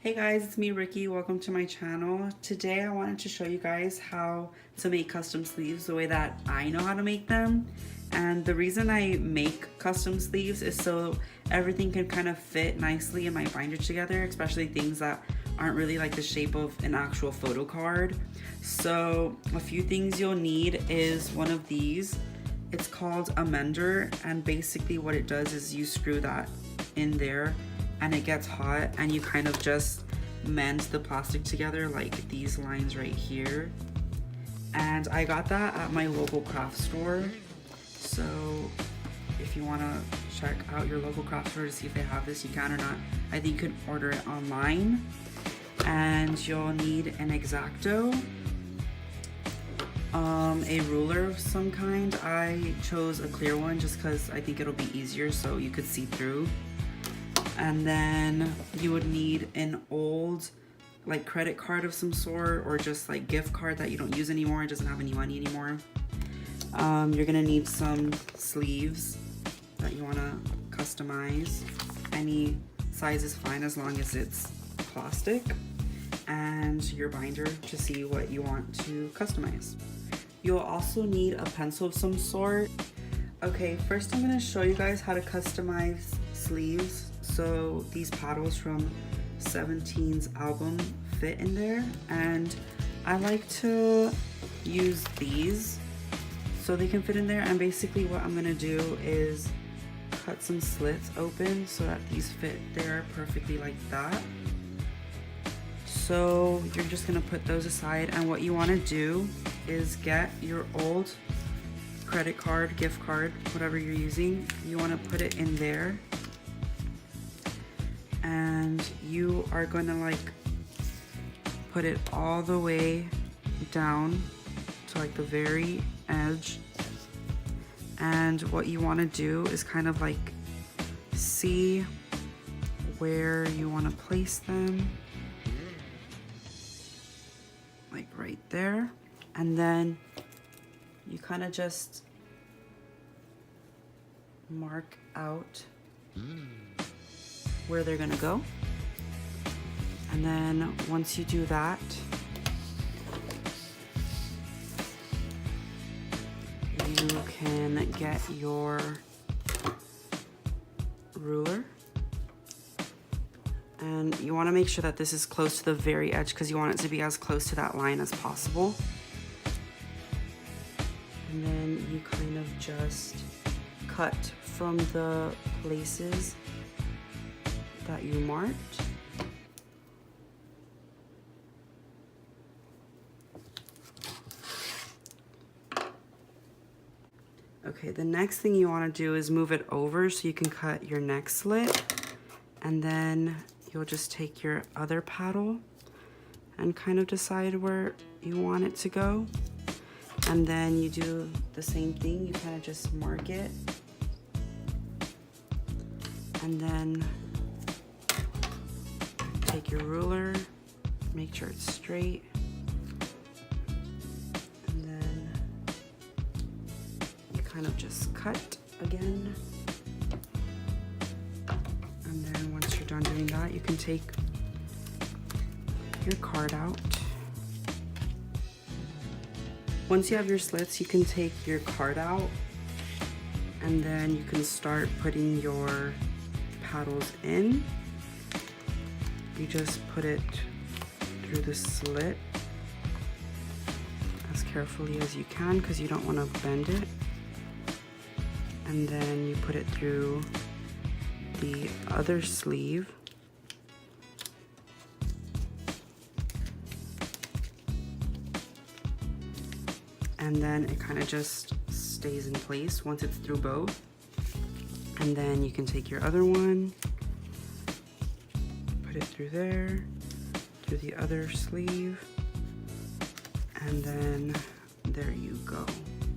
Hey guys, it's me Ricky. Welcome to my channel. Today I wanted to show you guys how to make custom sleeves the way that I know how to make them. And the reason I make custom sleeves is so everything can kind of fit nicely in my binder together, especially things that aren't really like the shape of an actual photo card. So a few things you'll need is one of these. It's called a mender, and basically what it does is you screw that in there and it gets hot and you kind of just mend the plastic together like these lines right here. And I got that at my local craft store. So if you wanna check out your local craft store to see if they have this, you can or not. I think you can order it online. And you'll need an X-Acto, a ruler of some kind. I chose a clear one just because I think it'll be easier so you could see through. And then you would need an old like credit card of some sort, or just like gift card that you don't use anymore, it doesn't have any money anymore. You're gonna need some sleeves that you wanna customize. Any size is fine as long as it's plastic. And your binder to see what you want to customize. You'll also need a pencil of some sort. Okay, first I'm gonna show you guys how to customize sleeves. So these paddles from 17's album fit in there, and I like to use these so they can fit in there. And basically what I'm gonna do is cut some slits open so that these fit there perfectly like that. So you're just gonna put those aside, and what you wanna do is get your old credit card, gift card, whatever you're using, you wanna put it in there. And you are gonna like put it all the way down to like the very edge. And what you wanna do is kind of like see where you wanna place them. Like right there. And then you kind of just mark out where they're gonna go. And then once you do that, you can get your ruler. And you want to make sure that this is close to the very edge because you want it to be as close to that line as possible. And then you kind of just cut from the places that you marked. Okay, the next thing you want to do is move it over so you can cut your next slit. And then you'll just take your other paddle and kind of decide where you want it to go. And then you do the same thing, you kind of just mark it. And then take your ruler, make sure it's straight. And then you kind of just cut again. And then once you're done doing that, you can take your card out. Once you have your slits, you can take your card out, and then you can start putting your paddles in. You just put it through the slit as carefully as you can because you don't want to bend it. And then you put it through the other sleeve. And then it kind of just stays in place once it's through both. And then you can take your other one, put it through there, through the other sleeve, and then there you go.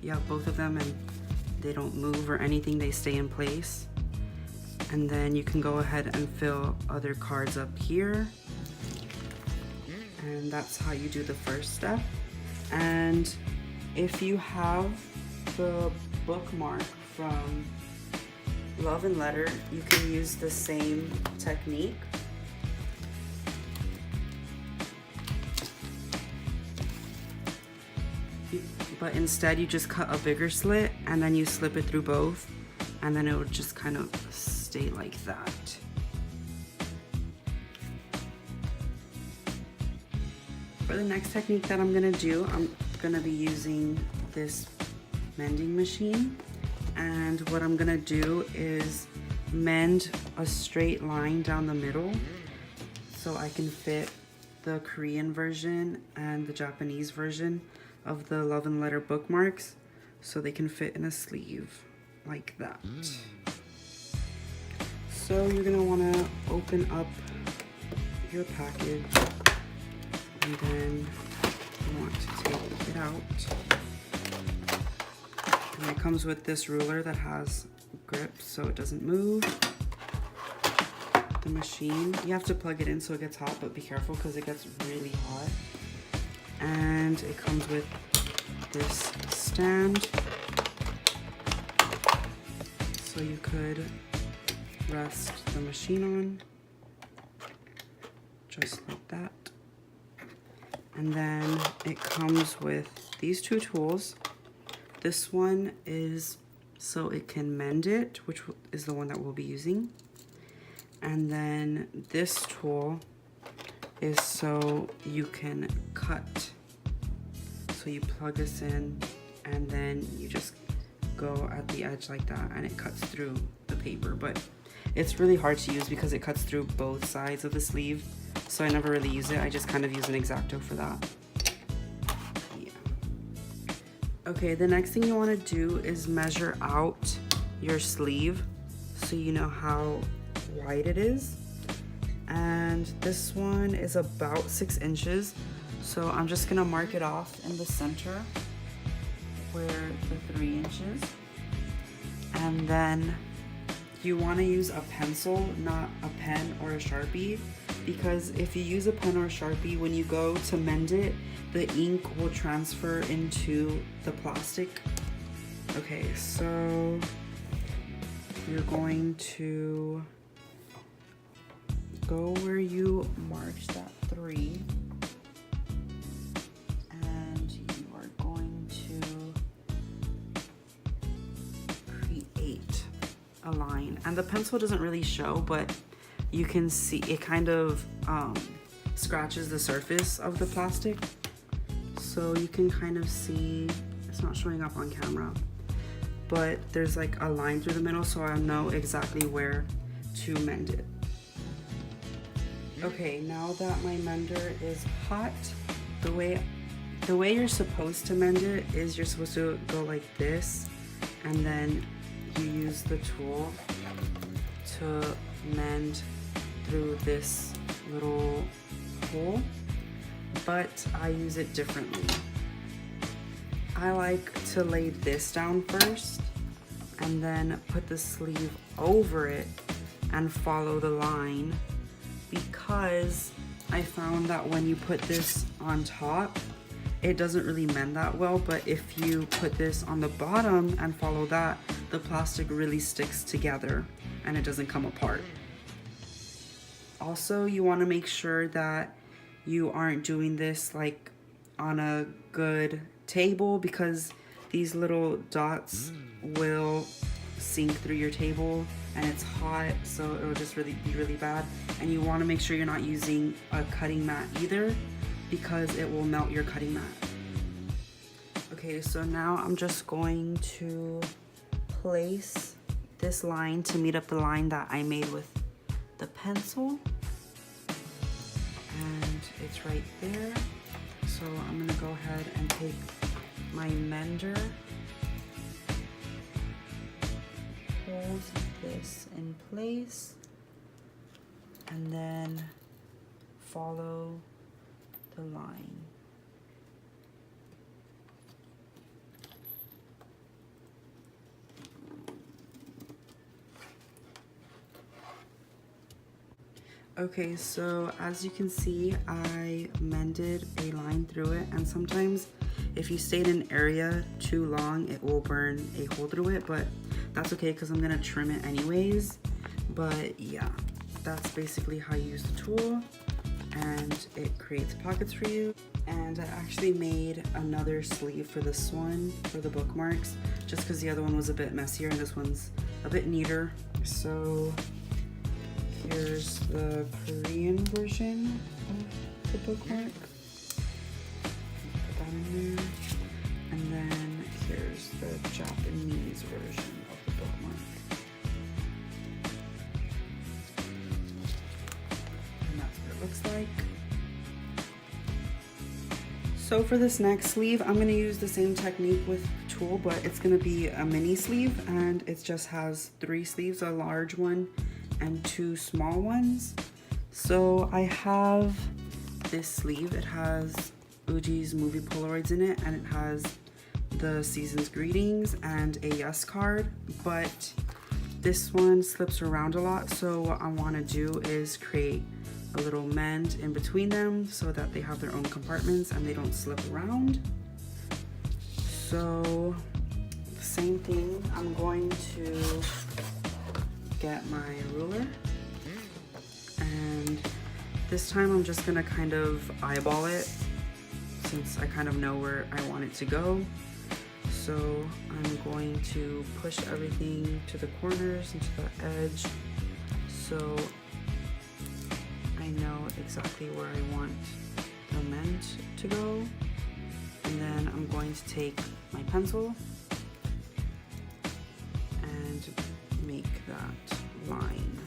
You have both of them and they don't move or anything, they stay in place. And then you can go ahead and fill other cards up here. And that's how you do the first step. And if you have the bookmark from Love and Letter, you can use the same technique. but instead you just cut a bigger slit and then you slip it through both, and then it would just kind of stay like that. For the next technique that I'm gonna do, I'm gonna be using this mending machine, and what I'm gonna do is mend a straight line down the middle so I can fit the Korean version and the Japanese version of the love and letter bookmarks so they can fit in a sleeve like that. So you're gonna wanna open up your package, and then you want to take it out. And it comes with this ruler that has grip so it doesn't move. The machine, you have to plug it in so it gets hot, but be careful because it gets really hot. And it comes with this stand so you could rest the machine on, just like that. And then it comes with these two tools. This one is so it can mend it, which is the one that we'll be using. And then this tool is so you can cut. So you plug this in and then you just go at the edge like that and it cuts through the paper. But it's really hard to use because it cuts through both sides of the sleeve. So I never really use it. I just kind of use an X-Acto for that. Yeah. Okay, the next thing you want to do is measure out your sleeve so you know how wide it is. And this one is about 6 inches. So I'm just gonna mark it off in the center where the 3 inches. And then you wanna use a pencil, not a pen or a Sharpie, because if you use a pen or a Sharpie, when you go to mend it, the ink will transfer into the plastic. Okay, so you're going to go where you marked that 3, and you are going to create a line. And the pencil doesn't really show, but you can see it kind of scratches the surface of the plastic. So you can kind of see, it's not showing up on camera, but there's like a line through the middle, so I know exactly where to mend it. Okay, now that my mender is hot, the way you're supposed to mend it is you're supposed to go like this, and then you use the tool to mend through this little hole, but I use it differently. I like to lay this down first and then put the sleeve over it and follow the line, because I found that when you put this on top, it doesn't really mend that well, but if you put this on the bottom and follow that, the plastic really sticks together and it doesn't come apart. Also, you want to make sure that you aren't doing this like on a good table, because these little dots will sink through your table and it's hot, so it'll just be really bad. And you want to make sure you're not using a cutting mat either, because it will melt your cutting mat. Okay, so now I'm just going to place this line to meet up the line that I made with the pencil, and it's right there. So I'm gonna go ahead and take my mender, hold this in place, and then follow the line. Okay, so as you can see, I mended a line through it, and sometimes if you stay in an area too long, it will burn a hole through it, but that's okay because I'm gonna trim it anyways. But yeah, that's basically how you use the tool. and it creates pockets for you. And I actually made another sleeve for this one, for the bookmarks, just because the other one was a bit messier and this one's a bit neater. So here's the Korean version of the bookmark. Put that in there. And then here's the Japanese version of the bookmark. And that's what it looks like. So for this next sleeve, I'm gonna use the same technique with the tool, but it's gonna be a mini sleeve, and it just has 3 sleeves, a large one and 2 small ones. So I have this sleeve. It has Uji's movie Polaroids in it, and it has the season's greetings and a yes card, but this one slips around a lot. So what I wanna do is create a little mend in between them so that they have their own compartments and they don't slip around. So the same thing, I'm going to get my ruler, and this time I'm just gonna kind of eyeball it since I kind of know where I want it to go. So I'm going to push everything to the corners and to the edge so I know exactly where I want the mend to go. And then I'm going to take my pencil and make that line.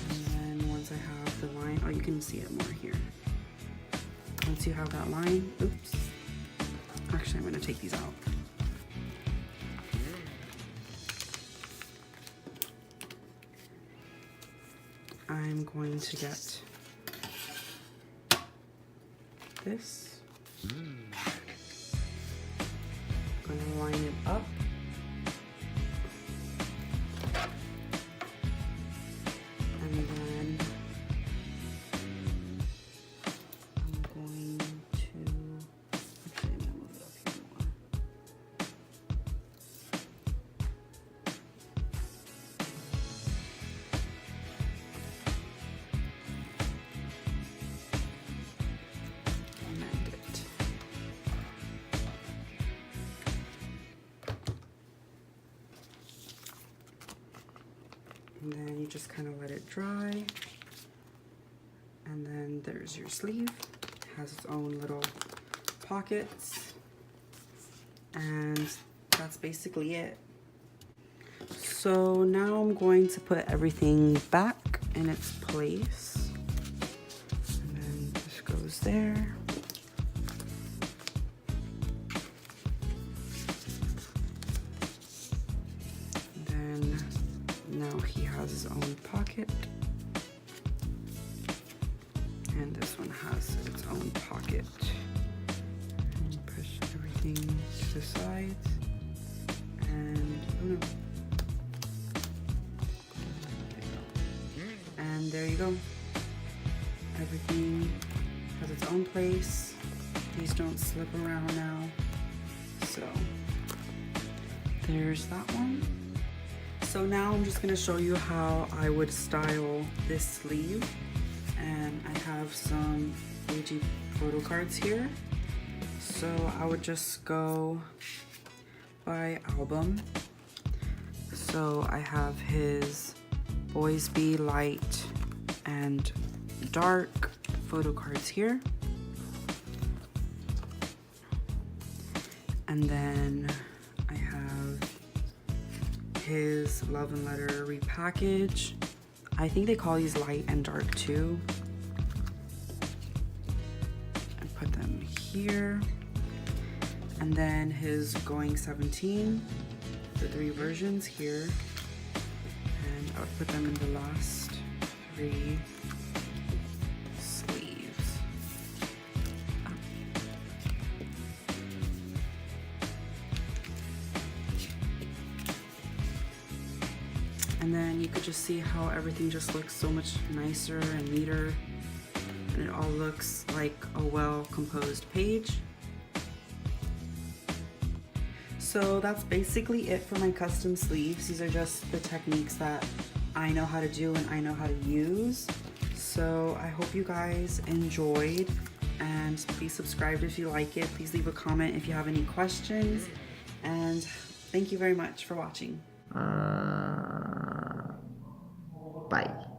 And then once I have the line, oh, you can see it more here. Once you have that line, oops. Actually, I'm going to take these out. I'm going to get this. I'm going to line it up. And then I'm going to, actually I'm going to move it up here more. And then you just kind of let it dry. And then there's your sleeve. It has its own little pockets. And that's basically it. So now I'm going to put everything back in its place. And then this goes there. Now he has his own pocket, and this one has its own pocket. And push everything to the sides, and oh no. And there you go. Everything has its own place. These don't slip around now. So there's that one. So now I'm just gonna show you how I would style this sleeve. And I have some AG photo cards here. So I would just go by album. So I have his Boys Be Light and Dark photo cards here. And then I have his Love and Letter repackage. I think they call these light and dark too. And put them here. And then his Going 17, the 3 versions here. And I would put them in the last 3 sleeves. And then you could just see how everything just looks so much nicer and neater. And it all looks like a well-composed page. So that's basically it for my custom sleeves. These are just the techniques that I know how to do and I know how to use. So I hope you guys enjoyed, and please subscribe if you like it. Please leave a comment if you have any questions, and thank you very much for watching. Bye.